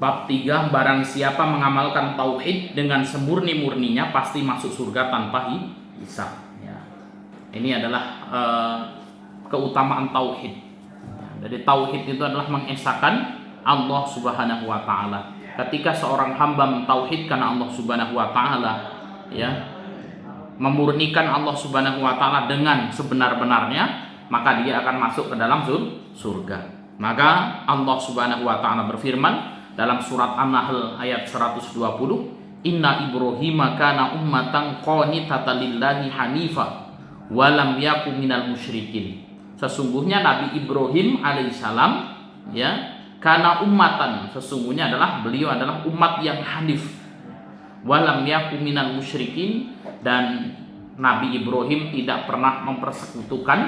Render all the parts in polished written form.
Bab 3, barang siapa mengamalkan tauhid dengan semurni-murninya pasti masuk surga tanpa hisab. Ya. Ini adalah keutamaan tauhid. Jadi tauhid itu adalah mengesahkan Allah Subhanahu wa taala. Ketika seorang hamba mentauhidkan Allah Subhanahu wa taala, ya, memurnikan Allah Subhanahu wa taala dengan sebenar-benarnya, maka dia akan masuk ke dalam surga. Maka Allah Subhanahu wa taala berfirman dalam surat An-Nahl ayat 120, "Inna Ibrahima kana ummatan qanitatan lillahi hanifa wa lam yakun minal musyrikin." Sesungguhnya Nabi Ibrahim alaihissalam, ya, karena ummatan, sesungguhnya beliau adalah umat yang hanif, walam yakum minal musyrikin, dan Nabi Ibrahim tidak pernah mempersekutukan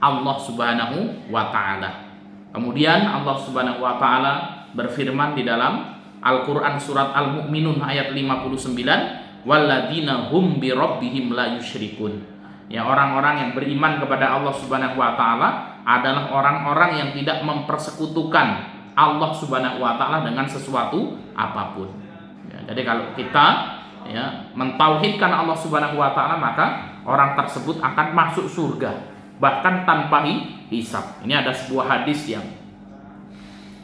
Allah Subhanahu wa taala. Kemudian Allah Subhanahu wa taala berfirman di dalam Al-Qur'an surat Al-Mu'minun ayat 59, "Walladzina hum bi rabbihim la yusyrikun." Ya, orang-orang yang beriman kepada Allah Subhanahu wa taala adalah orang-orang yang tidak mempersekutukan Allah Subhanahu wa taala dengan sesuatu apapun. Ya, jadi kalau kita, ya, mentauhidkan Allah Subhanahu wa taala, maka orang tersebut akan masuk surga bahkan tanpa hisab. Ini ada sebuah hadis yang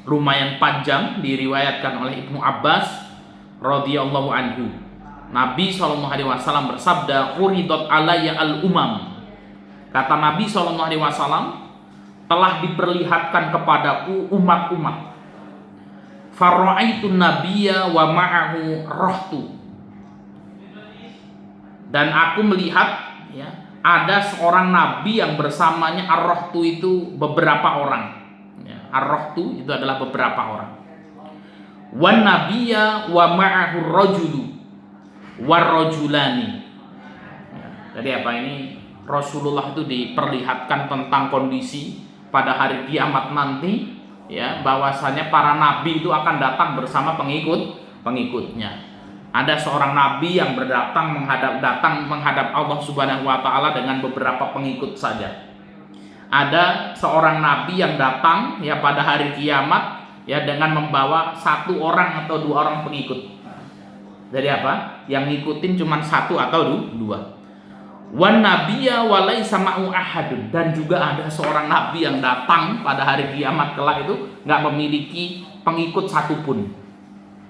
lumayan panjang diriwayatkan oleh Ibnu Abbas radhiyallahu anhu. Nabi SAW bersabda, "Uridat alayya al-umam." Kata Nabi SAW, telah diperlihatkan kepadaku umat-umat. Farra'aitun nabiyya wa ma'ahu rahtu. Dan aku melihat, ya, ada seorang nabi yang bersamanya ar-rahtu itu beberapa orang. Ya, ar-rahtu itu adalah beberapa orang. Wan nabiyya wa ma'ahu rajulu warrajulani. Ya, jadi apa ini? Rasulullah itu diperlihatkan tentang kondisi pada hari kiamat nanti, ya, bahwasanya para nabi itu akan datang bersama pengikutnya. Ada seorang nabi yang datang menghadap Allah Subhanahu wa taala dengan beberapa pengikut saja. Ada seorang nabi yang datang, ya, pada hari kiamat, ya, dengan membawa satu orang atau dua orang pengikut. Jadi apa? Yang ngikutin cuma satu atau dua. Wan nabiyya wa laisa ma'u ahadun, dan juga ada seorang nabi yang datang pada hari kiamat kelak itu nggak memiliki pengikut satupun.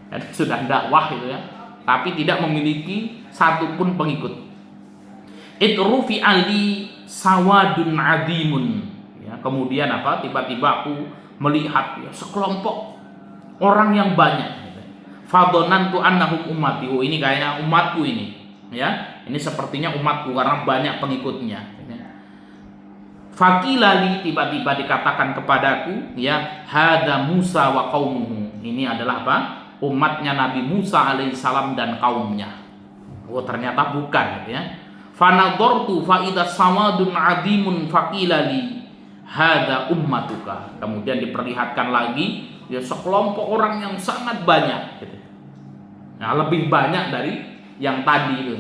Jadi sudah dakwah itu, ya, tapi tidak memiliki satupun pengikut. Itrufi ali sawadun adimun. Ya, kemudian apa? Tiba-tiba aku melihat, ya, sekelompok orang yang banyak. Fadonantu annahum ummati. Oh, ini kayaknya umatku ini. Ya, ini sepertinya umatku karena banyak pengikutnya. Fakilali, tiba-tiba dikatakan kepadaku, ya, hada Musa wa qaumuhu. Ini adalah apa? Umatnya Nabi Musa alaihissalam dan kaumnya. Oh, ternyata bukan, ya. Fanadortu fa idza sawadun adimun fakilali hada ummatuka. Kemudian diperlihatkan lagi, ya, sekelompok orang yang sangat banyak, gitu. Nah, lebih banyak dari yang tadi itu,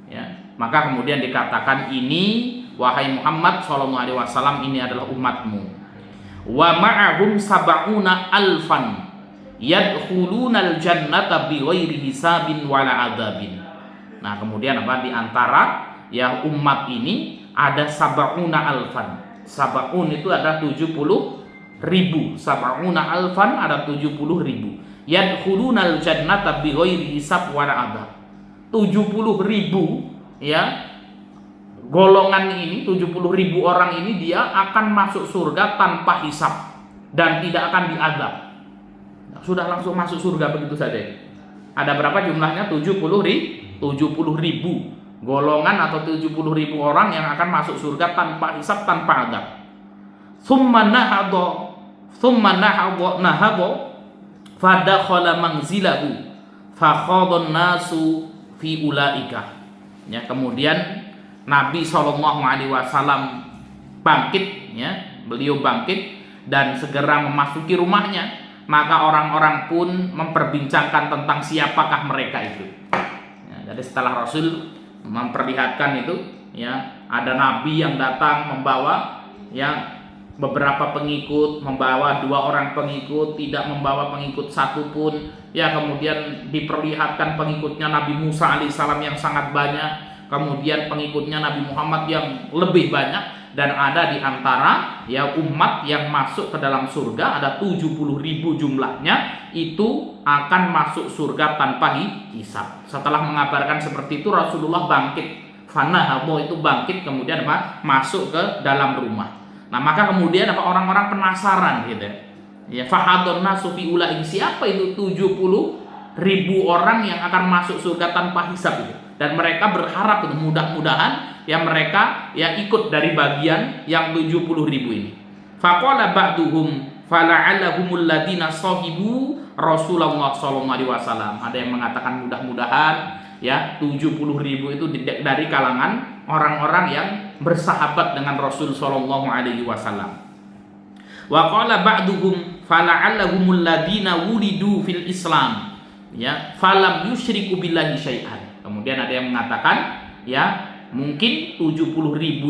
ya. Maka kemudian dikatakan, ini wahai Muhammad SAW, ini adalah umatmu. Wa ma'ahum sab'una alfan yadkhulunal jannata bighairi hisabin wala adzabin. Nah, kemudian apa? Di antara, ya, umat ini ada sab'una alfan. Sab'un itu ada 70.000. Sab'una alfan ada 70.000. Yadkhulunal jannata bighairi hisab wala adzab. 70.000, ya, golongan ini, 70.000 orang ini, dia akan masuk surga tanpa hisab dan tidak akan diazab. Sudah langsung masuk surga begitu saja. Ada berapa jumlahnya? 70.000 golongan atau 70.000 orang yang akan masuk surga tanpa hisab, tanpa azab. Tsumma nahadha fadakhala manzilahu fakhadhan nasu fi ulaika. Ya, kemudian Nabi SAW bangkit, ya, beliau bangkit dan segera memasuki rumahnya. Maka orang-orang pun memperbincangkan tentang siapakah mereka itu. Ya, jadi setelah Rasul memperlihatkan itu, ya, ada Nabi yang datang membawa, ya, beberapa pengikut, membawa 2 orang pengikut, tidak membawa pengikut satupun, ya kemudian diperlihatkan pengikutnya Nabi Musa alaihissalam yang sangat banyak, kemudian pengikutnya Nabi Muhammad yang lebih banyak, dan ada di antara ya umat yang masuk ke dalam surga ada 70.000 jumlahnya, itu akan masuk surga tanpa hisab. Setelah mengabarkan seperti itu, Rasulullah bangkit, fanahabo itu bangkit, kemudian masuk ke dalam rumah. Nah maka kemudian orang-orang penasaran gitu ya, fahadun nasu fi ulaik, siapa itu 70.000 orang yang akan masuk surga tanpa hisab itu, dan mereka berharap itu mudah-mudahan ya mereka ya ikut dari bagian yang 70.000 ini. Faqala ba'duhum fala'allahumul ladina sahibu Rasulullah sallallahu alaihi wasallam. Ada yang mengatakan mudah-mudahan ya 70.000 itu dari kalangan orang-orang yang bersahabat dengan Rasul sallallahu alaihi wasallam. Wa qala ba'duhum fala'allahumul ladina wulidu fil Islam ya falam yusyriku billahi syai'an. Kemudian ada yang mengatakan ya mungkin 70.000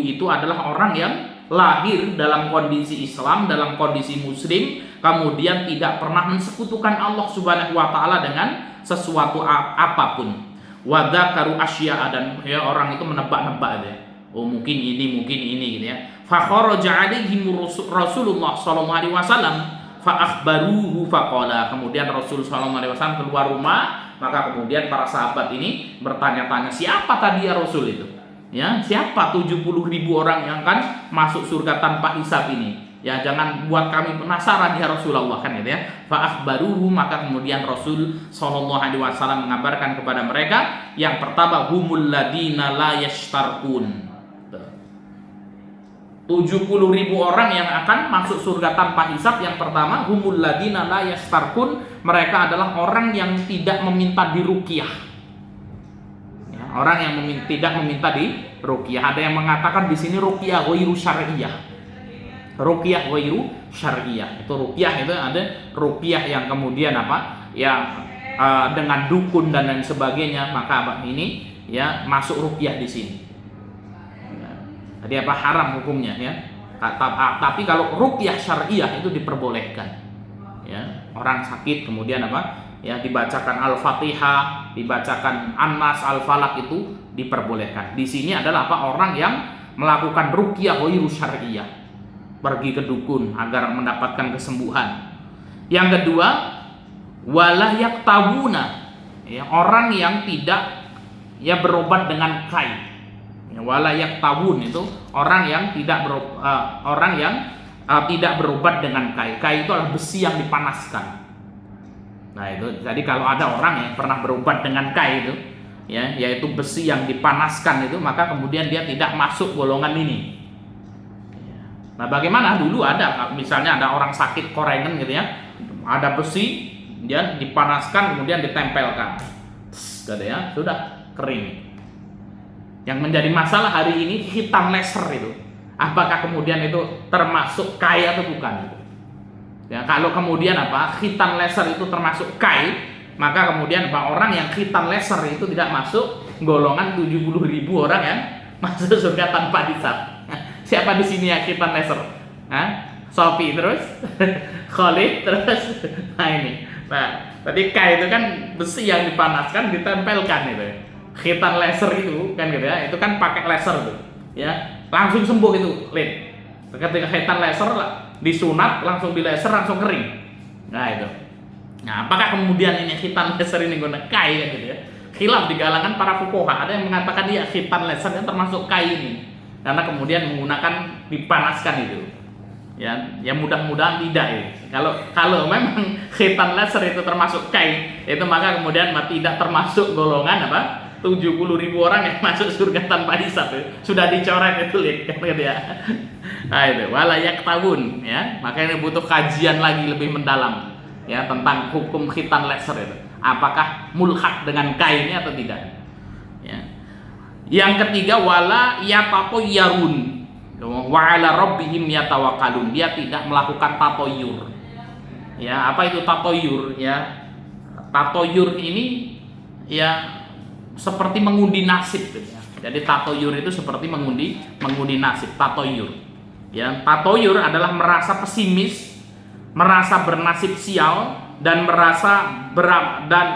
itu adalah orang yang lahir dalam kondisi Islam, dalam kondisi muslim, kemudian tidak pernah mensekutukan Allah Subhanahu wa taala dengan sesuatu apapun. Wa dzakaru asya'a, dan ya orang itu menebak-nebak ya. Oh mungkin ini gitu ya. Fa kharaja alaihim Rasulullah sallallahu alaihi wasallam fa akhbaruhu faqala. Kemudian Rasul sallallahu alaihi wasallam keluar rumah, maka kemudian para sahabat ini bertanya-tanya, siapa tadi ya Rasul itu? Ya, siapa 70.000 orang yang akan masuk surga tanpa hisab ini? Ya, jangan buat kami penasaran ya Rasulullah, kan gitu ya. Fa akhbaruhu, maka kemudian Rasul sallallahu alaihi wasallam mengabarkan kepada mereka, yang pertama humul ladina la yashtarkun. 70.000 orang yang akan masuk surga tanpa hisab. Yang pertama humul ladina la yashtarkun, mereka adalah orang yang tidak meminta diruqyah. Ya, orang yang tidak meminta diruqyah. Ada yang mengatakan di sini ruqyah ghairu syar'iyyah. Ruqyah ghairu syar'iyyah. Itu ruqyah itu ada ruqyah yang kemudian apa? Ya dengan dukun dan lain sebagainya, maka ini ya masuk ruqyah di sini. Jadi apa haram hukumnya ya. Tapi kalau ruqyah syar'iyyah itu diperbolehkan. Ya, orang sakit kemudian apa? Ya dibacakan Al-Fatihah, dibacakan An-Nas, Al-Falaq itu diperbolehkan. Di sini adalah apa? Orang yang melakukan ruqyah ghairu syar'iyyah. Pergi ke dukun agar mendapatkan kesembuhan. Yang kedua, wala yaktawuna, ya, orang yang tidak ya berobat dengan kai. Ya, wala yaktawun itu orang yang tidak tidak berobat dengan kai. Kai itu adalah besi yang dipanaskan. Nah itu, jadi kalau ada orang yang pernah berobat dengan kai itu, ya, yaitu besi yang dipanaskan itu, maka kemudian dia tidak masuk golongan ini. Nah bagaimana dulu ada misalnya ada orang sakit korengan gitu ya, ada besi dia dipanaskan kemudian ditempelkan, gitu ya, sudah kering. Yang menjadi masalah hari ini hitam laser itu, apakah kemudian itu termasuk kai atau bukan? Ya kalau kemudian apa hitam laser itu termasuk kai, maka kemudian apa orang yang hitam laser itu tidak masuk golongan 70.000 orang yang masuk surga tanpa hisab. Siapa di sini ya hitam laser? Sofi terus, Khalid terus. Nah ini. Nah, tadi kai itu kan besi yang dipanaskan ditempelkan itu. Hitam laser itu kan gitu ya. Itu kan pakai laser tuh. Ya, langsung sembuh itu, Lid. Ketika hitam laser disunat langsung di laser langsung kering. Nah itu. Nah, apakah kemudian ini hitam laser ini guna kai kan gitu ya? Khilaf di kalangan para fuqaha. Ada yang mengatakan dia hitam laser yang termasuk kai ini. Karena kemudian menggunakan dipanaskan itu, ya mudah-mudahan tidak ya. Kalau memang khitan laser itu termasuk kai, itu maka kemudian tidak termasuk golongan apa 70.000 orang yang masuk surga tanpa hisab ya. Sudah dicoret itu lihat kan ya. Nah itu walayak tahun ya, makanya butuh kajian lagi lebih mendalam ya tentang hukum khitan laser itu. Apakah mulhaq dengan kai ini atau tidak? Ya. Yang ketiga wala yatatayyarun wa ala rabbihim yatawakkalun. Dia tidak melakukan tatoyur. Ya, apa itu tatoyur ya? Tatoyur ini ya seperti mengundi nasib gitu ya. Jadi tatoyur itu seperti mengundi nasib, tatoyur. Ya, tatoyur adalah merasa pesimis, merasa bernasib sial, dan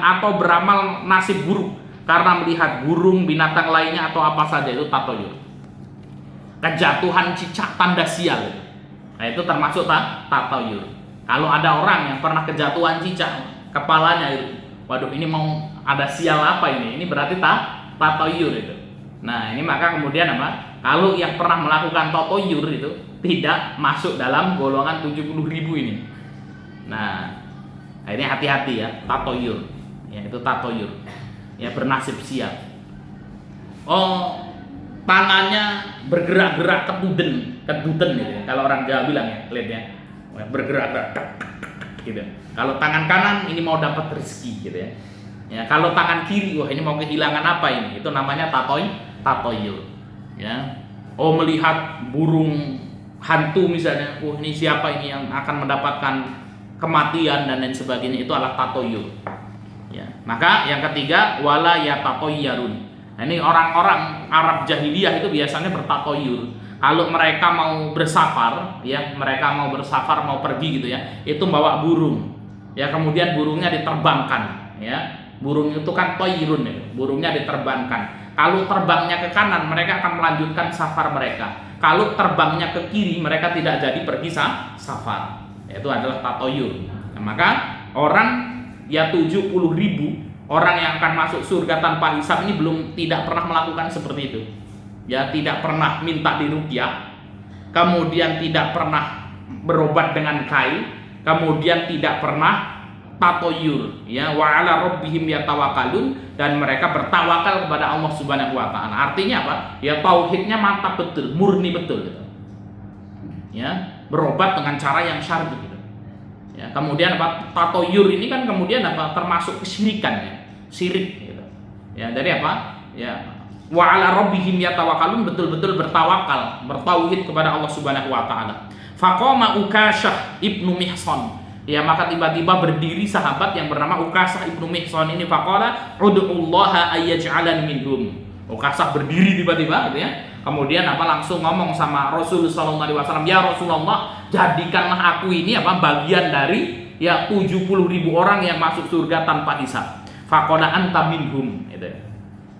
atau beramal nasib buruk karena melihat burung, binatang lainnya atau apa saja, itu tatoyur. Kejatuhan cicak tanda sial. Nah, itu termasuk tatoyur. Kalau ada orang yang pernah kejatuhan cicak kepalanya itu, waduh ini mau ada sial apa ini? Ini berarti tatoyur itu. Nah, ini maka kemudian apa? Kalau yang pernah melakukan tatoyur itu tidak masuk dalam golongan 70.000 ini. Nah, ini hati-hati ya, tatoyur. Ya, itu tatoyur. Ya, bernasib sial. Oh, tangannya bergerak-gerak keduden gitu ya. Kalau orang Jawa bilang ya, lihat ya. Bergerak-gerak gitu. Kalau tangan kanan ini mau dapat rezeki gitu ya. Ya, kalau tangan kiri, wah ini mau kehilangan apa ini? Itu namanya tatoyur. Ya. Oh, melihat burung hantu misalnya, ini siapa ini yang akan mendapatkan kematian dan lain sebagainya, itu adalah tatoyur. Ya. Maka yang ketiga, wala yatatoyyarun. Nah, ini orang-orang Arab jahiliyah itu biasanya bertatoyur. Kalau mereka mau bersafar, ya, mereka mau bersafar, mau pergi gitu ya, itu bawa burung. Ya, kemudian burungnya diterbangkan, ya. Burung itu kan toyrun ya, burungnya diterbangkan. Kalau terbangnya ke kanan, mereka akan melanjutkan safar mereka. Kalau terbangnya ke kiri, mereka tidak jadi pergi safar. Itu adalah tatoyur. Nah, maka orang ya 70.000 orang yang akan masuk surga tanpa hisab ini tidak pernah melakukan seperti itu. Ya, tidak pernah minta diruqyah, kemudian tidak pernah berobat dengan kail, kemudian tidak pernah tatoyur, ya, wa ala rabbihim yatawakkalun, dan mereka bertawakal kepada Allah Subhanahu wa taala. Artinya apa? Ya, tauhidnya mantap betul, murni betul gitu. Ya, berobat dengan cara yang syar'i gitu. Ya, kemudian apa? Tatoyur ini kan kemudian apa? Termasuk kesyirikan ya, syirik gitu. Ya, jadi apa? Ya, wa ala rabbihim yatawakkalun, betul-betul bertawakal, bertauhid kepada Allah Subhanahu wa taala. Faqama Ukasyah ibnu Mihsan. Ya, maka tiba-tiba berdiri sahabat yang bernama Ukasyah ibnu Mihsan ini, faqala ud'ullaha ayyaj'alan minhum. Ukasyah berdiri tiba-tiba gitu ya. Kemudian apa, langsung ngomong sama Rasul sallallahu alaihi wasallam, "Ya Rasulullah, jadikanlah aku ini apa, bagian dari ya 70.000 orang yang masuk surga tanpa hisab." Faqala anta minhum gitu.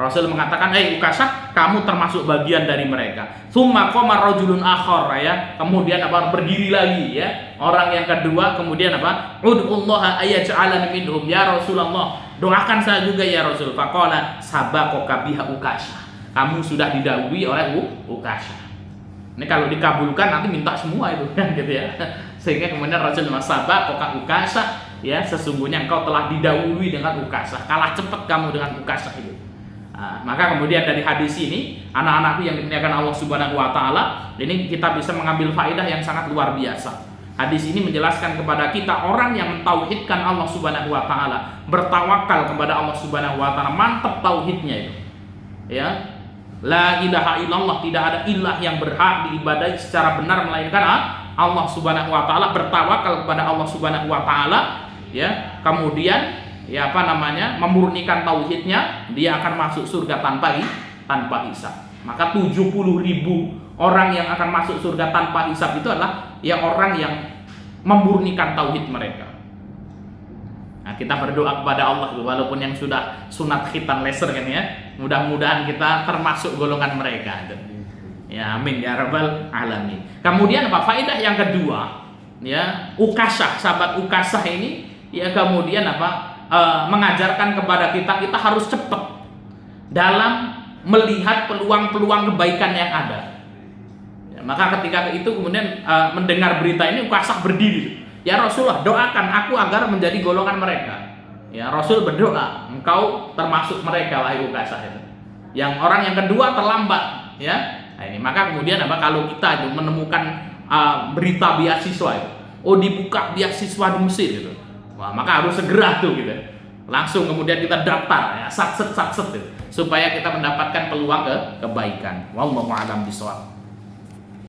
Rasul mengatakan, Ukasyah, kamu termasuk bagian dari mereka. Tsumma qama rajulun akhar, ya. Kemudian apa, berdiri lagi ya. Orang yang kedua kemudian apa? Ud'ullaha ayyaj'alani minhum, ya Rasulullah, doakan saya juga ya Rasul. Faqala sabaqaka biha Ukasyah. Kamu sudah didahului oleh Ukasyah. Ini kalau dikabulkan nanti minta semua itu kan gitu ya. Sehingga kemudian Rasul sabaqaka Ukasyah, ya, sesungguhnya engkau telah didahului dengan Ukasyah. Kalah cepat kamu dengan Ukasyah itu. Nah, maka kemudian dari hadis ini, anak-anakku yang dimuliakan Allah Subhanahu wa taala, ini kita bisa mengambil faedah yang sangat luar biasa. Hadis ini menjelaskan kepada kita, orang yang mentauhidkan Allah Subhanahu wa taala, bertawakal kepada Allah Subhanahu wa taala, mantap tauhidnya itu. Ya. La ilaha illallah, tidak ada ilah yang berhak diibadahi secara benar melainkan Allah Subhanahu wa taala, bertawakal kepada Allah Subhanahu wa taala, ya. Kemudian ya apa namanya, memurnikan tauhidnya, dia akan masuk surga tanpa hisab. Maka 70.000 orang yang akan masuk surga tanpa hisab itu adalah ya orang yang memurnikan tauhid mereka. Nah, kita berdoa kepada Allah walaupun yang sudah sunat khitan laser kan ya, mudah-mudahan kita termasuk golongan mereka. Ya, amin ya rabbal alamin. Kemudian apa faedah yang kedua? Ya, Ukasyah, sahabat Ukasyah ini ya kemudian apa, mengajarkan kepada kita harus cepat dalam melihat peluang-peluang kebaikan yang ada. Ya, maka ketika itu kemudian mendengar berita ini, Ukasyah berdiri. Ya Rasulullah, doakan aku agar menjadi golongan mereka. Ya, Rasul berdoa, engkau termasuk mereka wahai Ukasyah itu. Yang orang yang kedua terlambat, ya. Nah, ini maka kemudian apa, kalau kita itu menemukan berita beasiswa itu, dibuka beasiswa di Mesir gitu. Wah, maka harus segera tuh gitu. Langsung kemudian kita daftar ya, satset gitu, supaya kita mendapatkan peluang kebaikan. Wallahu a'lam bishawab.